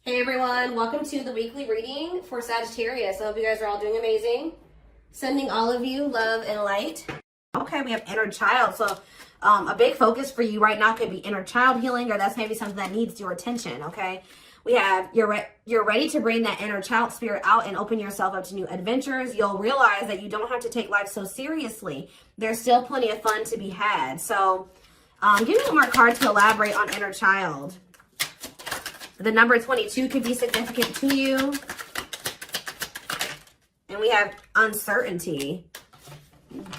Hey everyone, welcome to the weekly reading for Sagittarius. I hope you guys are all doing amazing. Sending all of you love and light. Okay, we have inner child. So a big focus for you right now could be inner child healing, or that's maybe something that needs your attention, okay? We have you're ready to bring that inner child spirit out and open yourself up to new adventures. You'll realize that you don't have to take life so seriously. There's still plenty of fun to be had. So give me one more card to elaborate on inner child. The number 22 could be significant to you. And we have uncertainty.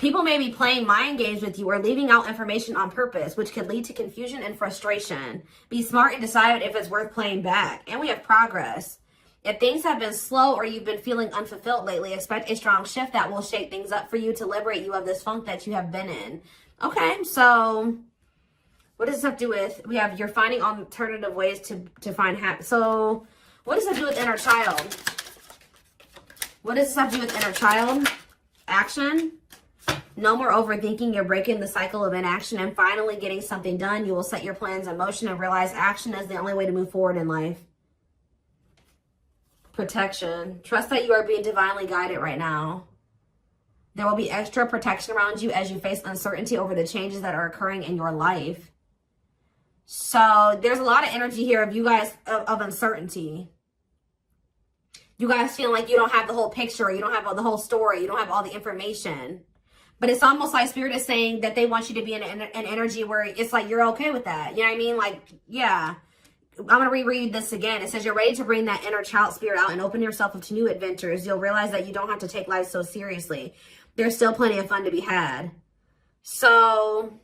People may be playing mind games with you or leaving out information on purpose, which could lead to confusion and frustration. Be smart and decide if it's worth playing back. And we have progress. If things have been slow or you've been feeling unfulfilled lately, expect a strong shift that will shake things up for you to liberate you of this funk that you have been in. Okay, so what does this have to do with? We have you're finding alternative ways to find happiness. So what does that do with inner child? What does this have to do with inner child? Action. No more overthinking. You're breaking the cycle of inaction and finally getting something done. You will set your plans in motion and realize action is the only way to move forward in life. Protection. Trust that you are being divinely guided right now. There will be extra protection around you as you face uncertainty over the changes that are occurring in your life. So there's a lot of energy here of you guys of uncertainty. You guys feel like you don't have the whole picture. You don't have the whole story. You don't have all the information. But it's almost like Spirit is saying that they want you to be in an energy where it's like you're okay with that. You know what I mean? Like, yeah. I'm going to reread this again. It says you're ready to bring that inner child spirit out and open yourself up to new adventures. You'll realize that you don't have to take life so seriously. There's still plenty of fun to be had. So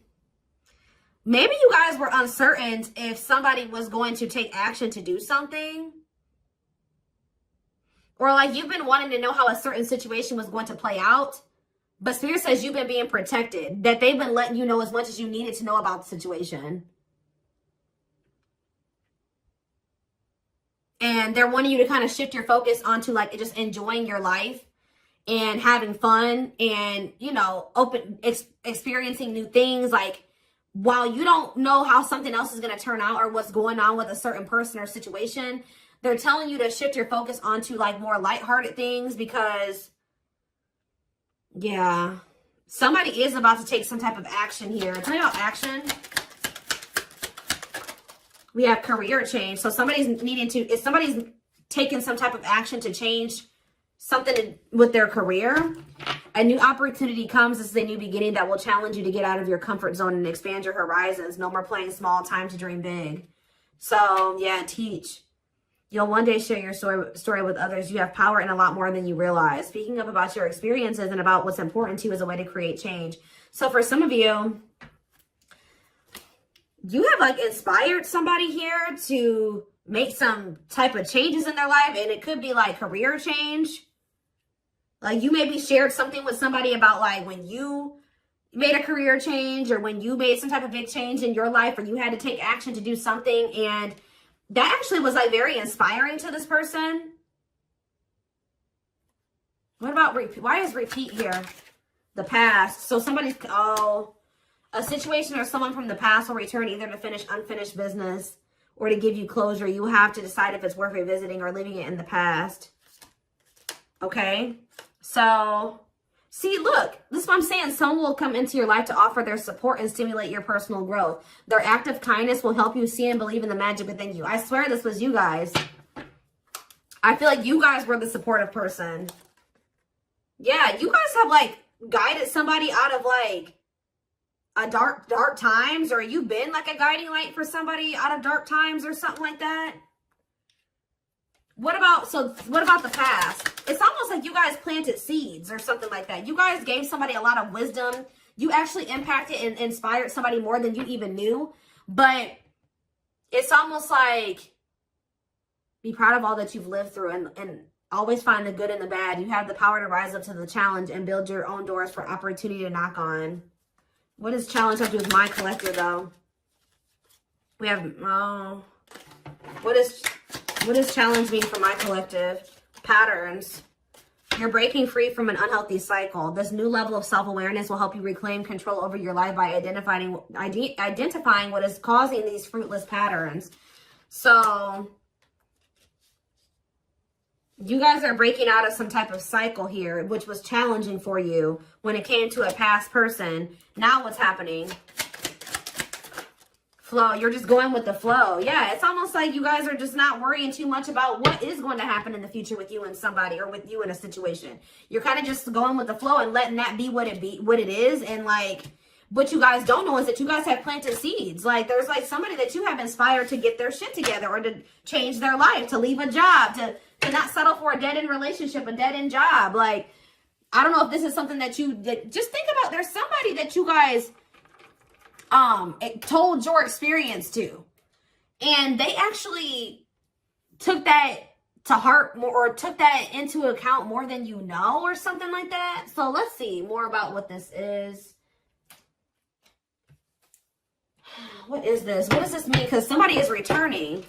maybe you guys were uncertain if somebody was going to take action to do something. Or like you've been wanting to know how a certain situation was going to play out. But Spirit says you've been being protected. That they've been letting you know as much as you needed to know about the situation. And they're wanting you to kind of shift your focus onto like just enjoying your life. And having fun. And, you know, experiencing new things. Like, while you don't know how something else is going to turn out or what's going on with a certain person or situation, they're telling you to shift your focus onto like more lighthearted things because, yeah, somebody is about to take some type of action here. Tell me about action. We have career change. So somebody's taking some type of action to change something with their career. A new opportunity comes. This is a new beginning that will challenge you to get out of your comfort zone and expand your horizons. No more playing small, time to dream big. So, yeah, teach. You'll one day share your story with others. You have power in a lot more than you realize. Speaking up about your experiences and about what's important to you is a way to create change. So for some of you, you have like inspired somebody here to make some type of changes in their life. And it could be like career change. Like you maybe shared something with somebody about like when you made a career change or when you made some type of big change in your life or you had to take action to do something. And that actually was like very inspiring to this person. What about repeat? Why is repeat here? The past. So somebody's, a situation or someone from the past will return either to finish unfinished business or to give you closure. You have to decide if it's worth revisiting or leaving it in the past. Okay. So, see, look, this is what I'm saying. Someone will come into your life to offer their support and stimulate your personal growth. Their act of kindness will help you see and believe in the magic within you. I swear this was you guys. I feel like you guys were the supportive person. Yeah, you guys have, like, guided somebody out of, like, a dark times. Or you've been, like, a guiding light for somebody out of dark times or something like that. What about the past? It's almost like you guys planted seeds or something like that. You guys gave somebody a lot of wisdom. You actually impacted and inspired somebody more than you even knew. But it's almost like be proud of all that you've lived through and always find the good and the bad. You have the power to rise up to the challenge and build your own doors for opportunity to knock on. What does challenge have to do with my collector, though? We have, what does challenge mean for my collective? Patterns. You're breaking free from an unhealthy cycle. This new level of self-awareness will help you reclaim control over your life by identifying what is causing these fruitless patterns. So You guys are breaking out of some type of cycle here, which was challenging for you when it came to a past person. Now what's happening? Flow. You're just going with the flow. Yeah, it's almost like you guys are just not worrying too much about what is going to happen in the future with you and somebody, or with you in a situation. You're kind of just going with the flow and letting that be what it is. And like, what you guys don't know is that you guys have planted seeds. Like, there's like somebody that you have inspired to get their shit together, or to change their life, to leave a job, to not settle for a dead-end relationship, a dead-end job. Like, I don't know if this is something that just think about. There's somebody that you guys told your experience to, and they actually took that to heart more, or took that into account more than you know, or something like that. So let's see more about what this is. What is this? What does this mean? Because somebody is returning.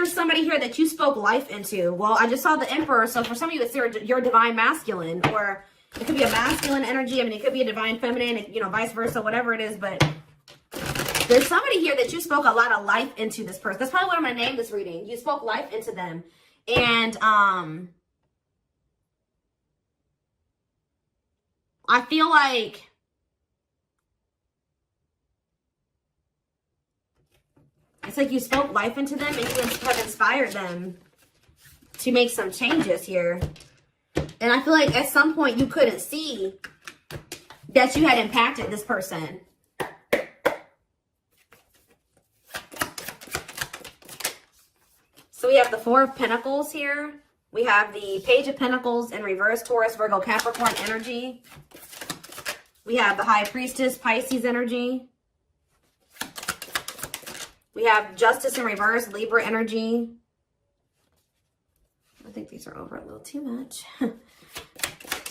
Somebody here that you spoke life into. Well, I just saw the Emperor, so for some of you, it's your divine masculine, or it could be a masculine energy. I mean, it could be a divine feminine, you know, vice versa, whatever it is. But there's somebody here that you spoke a lot of life into this person. That's probably what I'm going to name this reading. You spoke life into them. And I feel like it's like you spoke life into them, and you have inspired them to make some changes here. And I feel like at some point you couldn't see that you had impacted this person. So we have the Four of Pentacles here. We have the Page of Pentacles in reverse, Taurus, Virgo, Capricorn energy. We have the High Priestess, Pisces energy. We have Justice in reverse, Libra energy. I think these are over a little too much.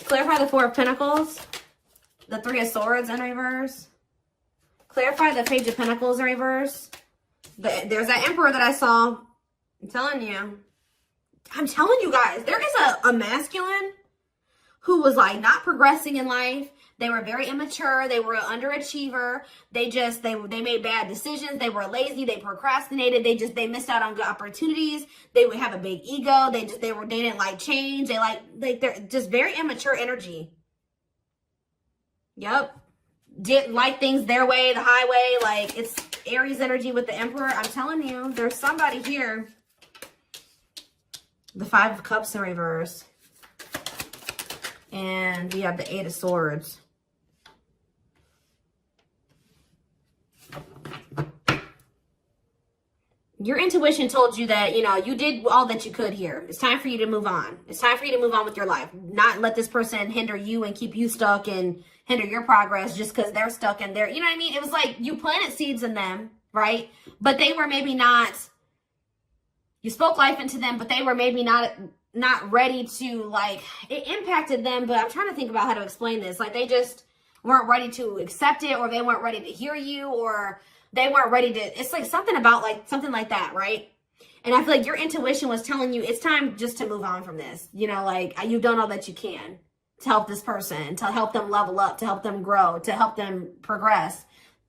Clarify the Four of Pentacles. The Three of Swords in reverse. Clarify the Page of Pentacles in reverse. There's that Emperor that I saw. I'm telling you guys, there is a masculine who was like not progressing in life. They were very immature. They were an underachiever. They made bad decisions. They were lazy. They procrastinated. They missed out on good opportunities. They would have a big ego. They didn't like change. They're just very immature energy. Yep. Didn't like things their way, the highway. Like, it's Aries energy with the Emperor. I'm telling you, there's somebody here. The Five of Cups in reverse. And we have the Eight of Swords. Your intuition told you that, you know, you did all that you could here. It's time for you to move on. It's time for you to move on with your life. Not let this person hinder you and keep you stuck and hinder your progress just because they're stuck in there. You know what I mean? It was like you planted seeds in them, right? But they were maybe not, you spoke life into them, but they were maybe not ready to, like, it impacted them. But I'm trying to think about how to explain this. Like, they just weren't ready to accept it, or they weren't ready to hear you, or they weren't ready to, it's like something about like, something like that, right? And I feel like your intuition was telling you it's time just to move on from this. You know, like, you've done all that you can to help this person, to help them level up, to help them grow, to help them progress.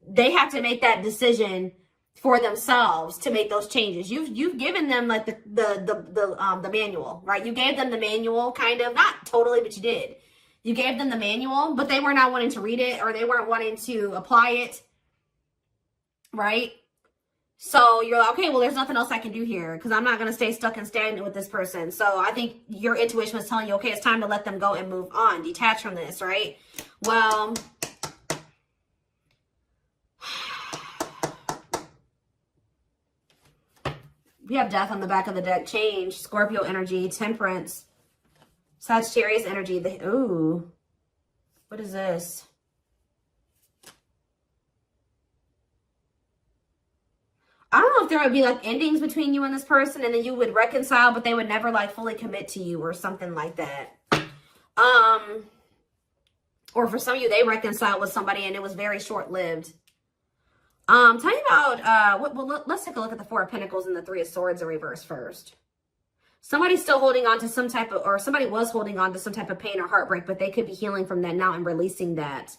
They have to make that decision for themselves to make those changes. You've given them like the manual, right? You gave them the manual, kind of, not totally, but you did. You gave them the manual, but they were not wanting to read it, or they weren't wanting to apply it. Right? So you're like, okay, well, there's nothing else I can do here because I'm not going to stay stuck and stagnant with this person. So I think your intuition was telling you, okay, it's time to let them go and move on, detach from this, right? Well, we have Death on the back of the deck. Change, Scorpio energy, Temperance, Sagittarius energy. Ooh, what is this? I don't know if there would be like endings between you and this person, and then you would reconcile, but they would never like fully commit to you or something like that. Or for some of you, they reconciled with somebody and it was very short-lived. Tell me about, let's take a look at the Four of Pentacles and the Three of Swords in reverse first. Somebody's still holding on to some type of, or somebody was holding on to some type of pain or heartbreak, but they could be healing from that now and releasing that.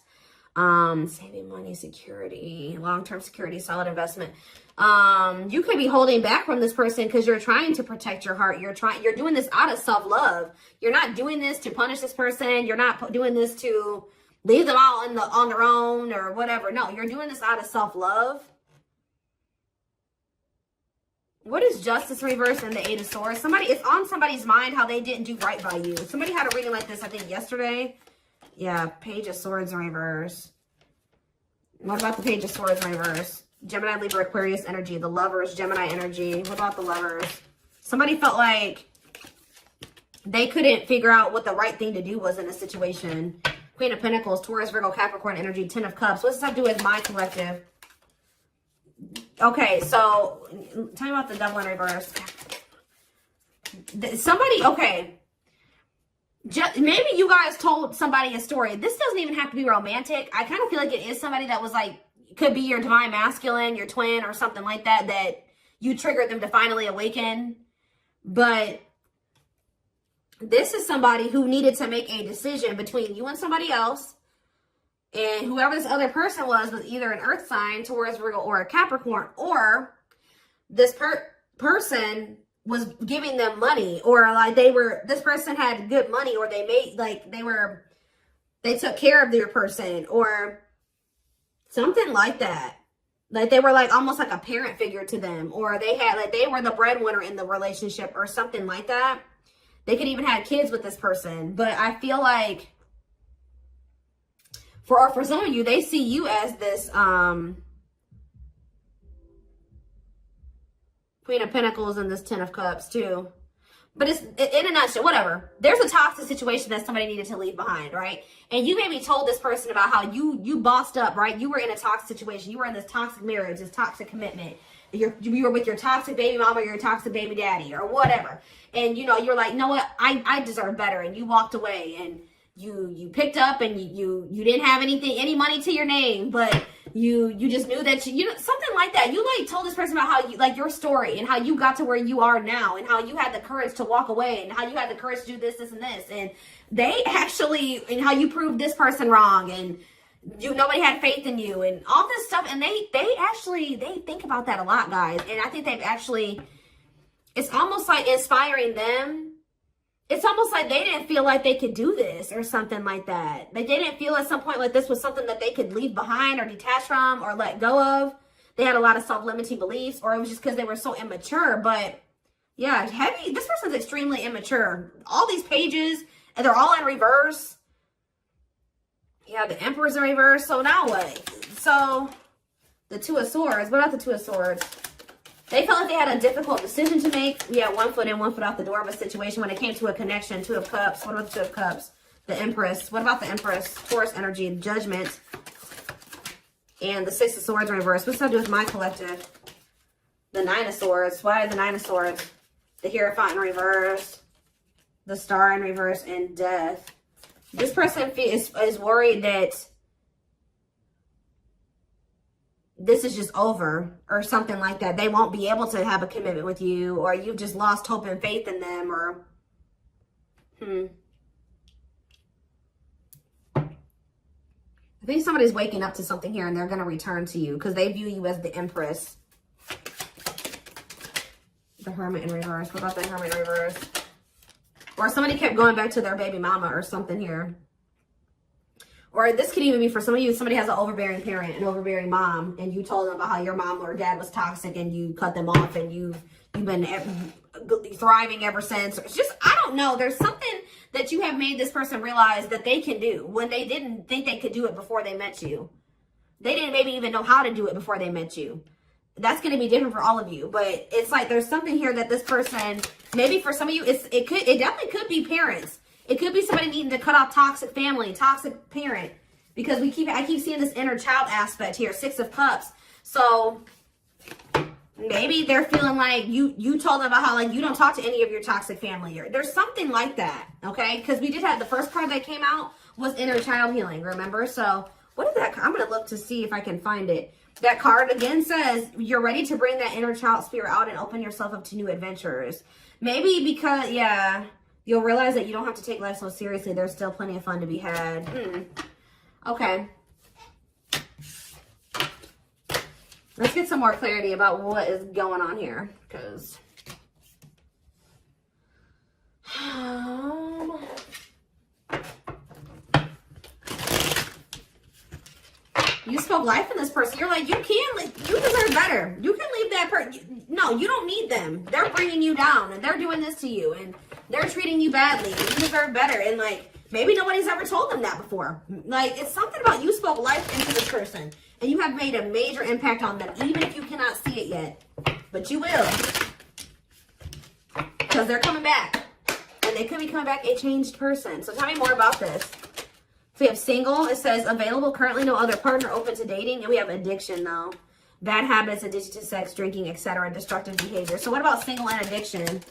Saving money, security, long-term security, solid investment. You could be holding back from this person because you're trying to protect your heart. You're doing this out of self-love. You're not doing this to punish this person. You're not doing this to leave them all on their own or whatever. No, you're doing this out of self-love. What is Justice reverse and the Eight of Swords? It's on somebody's mind how they didn't do right by you. Somebody had a reading like this, I think, yesterday. Yeah, Page of Swords in reverse. What about the Page of Swords in reverse? Gemini, Libra, Aquarius energy. The Lovers, Gemini energy. What about the Lovers? Somebody felt like they couldn't figure out what the right thing to do was in a situation. Queen of Pentacles, Taurus, Virgo, Capricorn energy. Ten of Cups. What does that have to do with my collective? Okay, so tell me about the Devil in reverse. Okay. Maybe you guys told somebody a story. This doesn't even have to be romantic. I kind of feel like it is somebody that was like, could be your divine masculine, your twin, or something like that, that you triggered them to finally awaken. But this is somebody who needed to make a decision between you and somebody else. And whoever this other person was either an earth sign, Taurus, Virgo, or a Capricorn, or this person was giving them money, or like this person had good money, or they took care of their person, or something like that. Like they were like almost like a parent figure to them, or they were the breadwinner in the relationship or something like that. They could even have kids with this person. But I feel like for some of you, they see you as this Queen of Pentacles and this Ten of Cups too. But it's in a nutshell, whatever. There's a toxic situation that somebody needed to leave behind, right? And you maybe told this person about how you bossed up, right? You were in a toxic situation. You were in this toxic marriage, this toxic commitment. You were with your toxic baby mama or your toxic baby daddy or whatever. And, you're like, you know what? I deserve better. And you walked away and you picked up and you didn't have any money to your name, but you just knew that something like that. You like told this person about how you like your story and how you got to where you are now and how you had the courage to walk away and how you had the courage to do this and this. And they actually, and how you proved this person wrong and nobody had faith in you and all this stuff. And they think about that a lot, guys. And I think it's almost like inspiring them. It's almost like they didn't feel like they could do this or something like that. They didn't feel at some point like this was something that they could leave behind or detach from or let go of. They had a lot of self-limiting beliefs, or it was just because they were so immature. But yeah, this person's extremely immature. All these pages, and they're all in reverse. Yeah, the Emperor's in reverse. So now what? So the Two of Swords. What about the Two of Swords? They felt like they had a difficult decision to make. Yeah, 1 foot in, 1 foot out the door of a situation when it came to a connection. Two of Cups. What about the Two of Cups? The Empress. What about the Empress? Taurus energy, Judgment. And the Six of Swords in reverse. What's that do with my collective? The Nine of Swords. Why the Nine of Swords? The Hierophant in reverse. The Star in reverse. And Death. This person is worried that this is just over or something like that. They won't be able to have a commitment with you, or you've just lost hope and faith in them, or I think somebody's waking up to something here and they're going to return to you because they view you as the Empress. The Hermit in reverse. What about the Hermit in reverse? Or somebody kept going back to their baby mama or something here. Or this could even be for some of you, somebody has an overbearing parent, an overbearing mom, and you told them about how your mom or dad was toxic and you cut them off and you've been thriving ever since. It's just, I don't know. There's something that you have made this person realize that they can do when they didn't think they could do it before they met you. They didn't maybe even know how to do it before they met you. That's going to be different for all of you. But it's like there's something here that this person, maybe for some of you, it definitely could be parents. It could be somebody needing to cut off toxic family, toxic parent, because I keep seeing this inner child aspect here, Six of Cups. So maybe they're feeling like you told them about how like you don't talk to any of your toxic family. Or there's something like that, okay? Because we did have the first card that came out was inner child healing, remember? So what is that? I'm going to look to see if I can find it. That card again says you're ready to bring that inner child spirit out and open yourself up to new adventures. Maybe because, yeah, you'll realize that you don't have to take life so seriously. There's still plenty of fun to be had. Okay. Let's get some more clarity about what is going on here, because you spoke life in this person. You're like, you deserve better. You can leave that person. No, you don't need them. They're bringing you down, and they're doing this to you, and they're treating you badly, and you deserve better. And like, maybe nobody's ever told them that before. Like, it's something about you spoke life into this person, and you have made a major impact on them, even if you cannot see it yet. But you will. Because they're coming back. And they could be coming back a changed person. So tell me more about this. So we have single. It says available, currently no other partner, open to dating. And we have addiction, though. Bad habits, addiction to sex, drinking, etc. Destructive behavior. So what about single and addiction?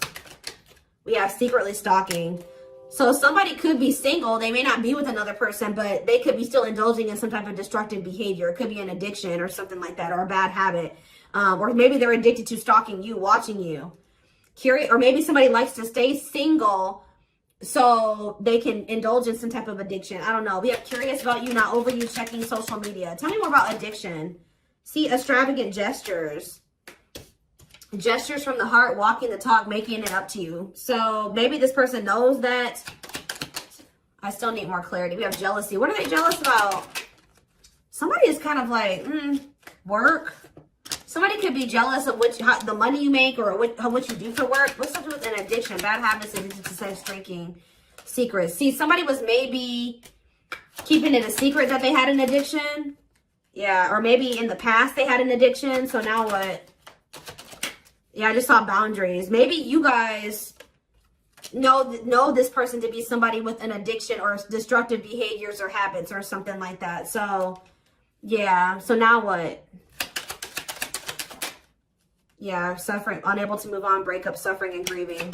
We have secretly stalking. So somebody could be single. They may not be with another person, but they could be still indulging in some type of destructive behavior. It could be an addiction or something like that, or a bad habit. Or maybe they're addicted to stalking you, watching you. Curious, or maybe somebody likes to stay single so they can indulge in some type of addiction. I don't know. We have curious about you, not over you, checking social media. Tell me more about addiction. See, extravagant gestures. Gestures from the heart, walking the talk, making it up to you. So maybe this person knows that. I still need more clarity. We have jealousy. What are they jealous about? Somebody is kind of like, work. Somebody could be jealous of the money you make or what you do for work. What's something with an addiction? Bad habits, addicted to sex, drinking, secrets. See, somebody was maybe keeping it a secret that they had an addiction. Yeah, or maybe in the past they had an addiction. So now what? Yeah, I just saw boundaries. Maybe you guys know this person to be somebody with an addiction or destructive behaviors or habits or something like that. So, yeah. So now what? Yeah, suffering, unable to move on, breakup, suffering, and grieving.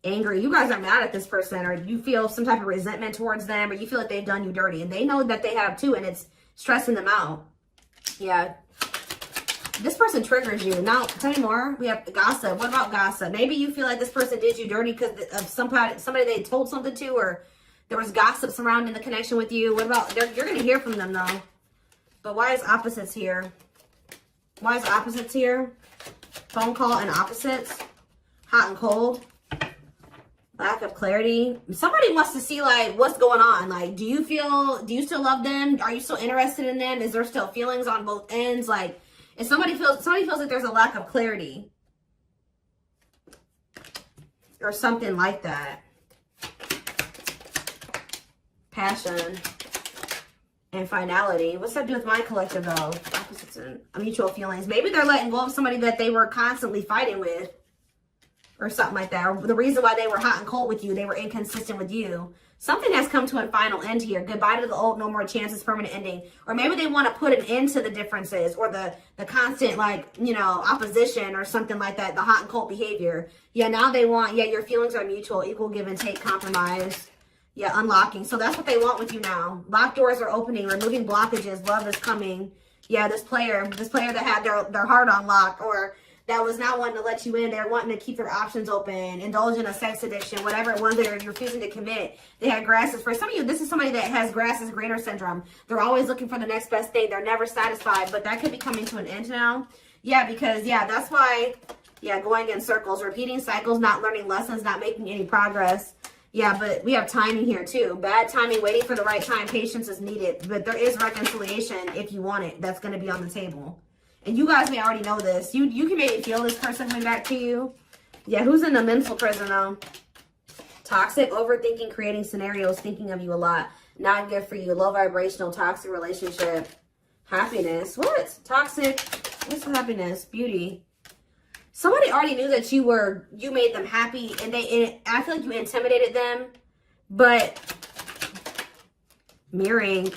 Angry. You guys are mad at this person, or you feel some type of resentment towards them, or you feel like they've done you dirty. And they know that they have too, and it's stressing them out. Yeah. This person triggers you. Now, tell me more. We have gossip. What about gossip? Maybe you feel like this person did you dirty because of somebody they told something to, or there was gossip surrounding the connection with you. What about, you're going to hear from them, though. But why is opposites here? Why is opposites here? Phone call and opposites. Hot and cold. Lack of clarity. Somebody wants to see, like, what's going on. Like, do you still love them? Are you still interested in them? Is there still feelings on both ends? Like, if somebody feels like there's a lack of clarity. Or something like that. Passion. And finality. What's that do with my collective, though? Opposites and mutual feelings. Maybe they're letting go of somebody that they were constantly fighting with. Or something like that. Or the reason why they were hot and cold with you. They were inconsistent with you. Something has come to a final end here. Goodbye to the old, no more chances, permanent ending. Or maybe they want to put an end to the differences. Or the constant, like, you know, opposition or something like that. The hot and cold behavior. Yeah, now they want, yeah, your feelings are mutual. Equal give and take, compromise. Yeah, unlocking. So that's what they want with you now. Locked doors are opening, removing blockages. Love is coming. Yeah, this player that had their heart on lock, or that was not wanting to let you in. They're wanting to keep their options open, indulge in a sex addiction, whatever it was they're refusing to commit. They had grasses. For some of you, this is somebody that has grass is greener syndrome. They're always looking for the next best thing. They're never satisfied, but that could be coming to an end now. Yeah, because, yeah, that's why, yeah, going in circles, repeating cycles, not learning lessons, not making any progress. Yeah, but we have timing here too. Bad timing, waiting for the right time. Patience is needed. But there is reconciliation if you want it. That's going to be on the table. And you guys may already know this. You can maybe feel this person coming back to you. Yeah, who's in the mental prison though? Toxic, overthinking, creating scenarios, thinking of you a lot. Not good for you. Low vibrational, toxic relationship. Happiness. What? Toxic. What's happiness? Beauty. Somebody already knew that you made them happy, and I feel like you intimidated them, but mirroring,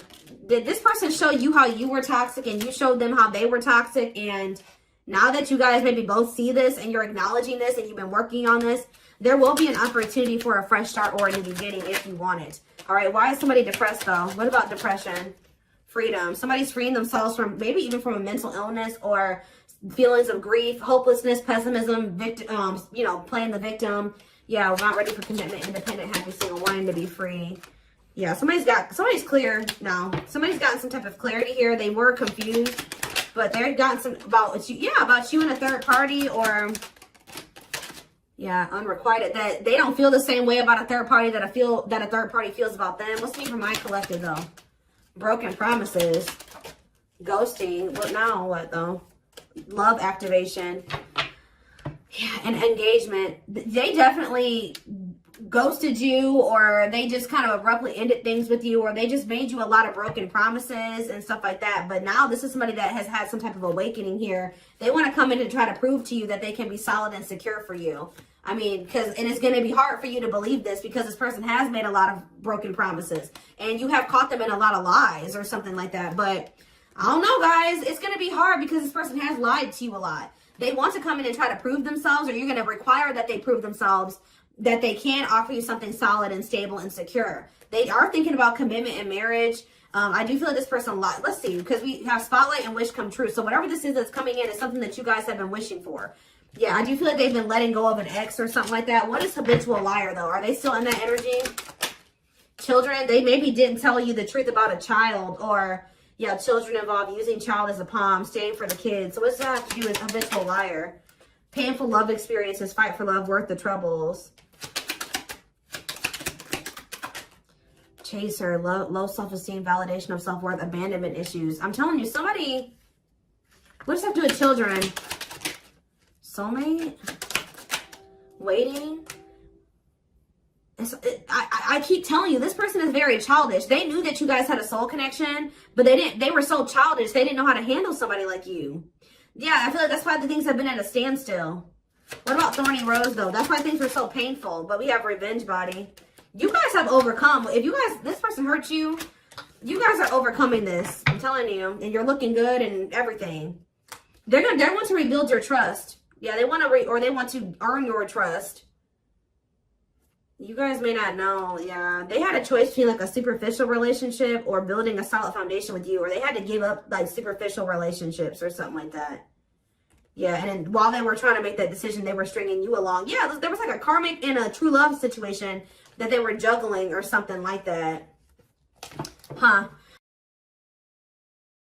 did this person show you how you were toxic and you showed them how they were toxic? And now that you guys maybe both see this and you're acknowledging this and you've been working on this, there will be an opportunity for a fresh start or a new beginning if you want it. All right, why is somebody depressed though? What about depression? Freedom. Somebody's freeing themselves from, maybe even from a mental illness, or feelings of grief, hopelessness, pessimism, victim, you know, playing the victim. Yeah, we're not ready for commitment, independent, happy, single, wanting to be free. Yeah, somebody's clear now. Somebody's gotten some type of clarity here. They were confused, but they've gotten some about you. Yeah, about you and a third party, or yeah, unrequited. That they don't feel the same way about a third party that a third party feels about them. What's me for my collective though? Broken promises, ghosting. What now? What though? Love activation. Yeah, and engagement. They definitely ghosted you, or they just kind of abruptly ended things with you, or they just made you a lot of broken promises and stuff like that. But now this is somebody that has had some type of awakening here. They want to come in and try to prove to you that they can be solid and secure for you. I mean, and it's going to be hard for you to believe this because this person has made a lot of broken promises and you have caught them in a lot of lies or something like that. But I don't know, guys. It's going to be hard because this person has lied to you a lot. They want to come in and try to prove themselves, or you're going to require that they prove themselves that they can offer you something solid and stable and secure. They are thinking about commitment and marriage. I do feel like this person, let's see, because we have spotlight and wish come true. So whatever this is that's coming in is something that you guys have been wishing for. Yeah, I do feel like they've been letting go of an ex or something like that. What is habitual liar, though? Are they still in that energy? Children, they maybe didn't tell you the truth about a child, or yeah, children involved, using child as a palm, staying for the kids. So what's that have to do with habitual liar? Painful love experiences, fight for love, worth the troubles. Chaser, low self-esteem, validation of self-worth, abandonment issues. I'm telling you, somebody, what does that have to do with children? Soulmate? Waiting? I keep telling you, this person is very childish. They knew that you guys had a soul connection, but they were so childish, they didn't know how to handle somebody like you. Yeah, I feel like that's why the things have been at a standstill. What about Thorny Rose, though? That's why things were so painful, but we have Revenge Body. You guys have overcome. If you guys, this person hurt you, you guys are overcoming this. I'm telling you, and you're looking good and everything. They want to rebuild your trust. Yeah, they want to they want to earn your trust. You guys may not know. Yeah, they had a choice between like a superficial relationship or building a solid foundation with you, or they had to give up like superficial relationships or something like that. Yeah, and then while they were trying to make that decision, they were stringing you along. Yeah, there was like a karmic and a true love situation that they were juggling or something like that. Huh.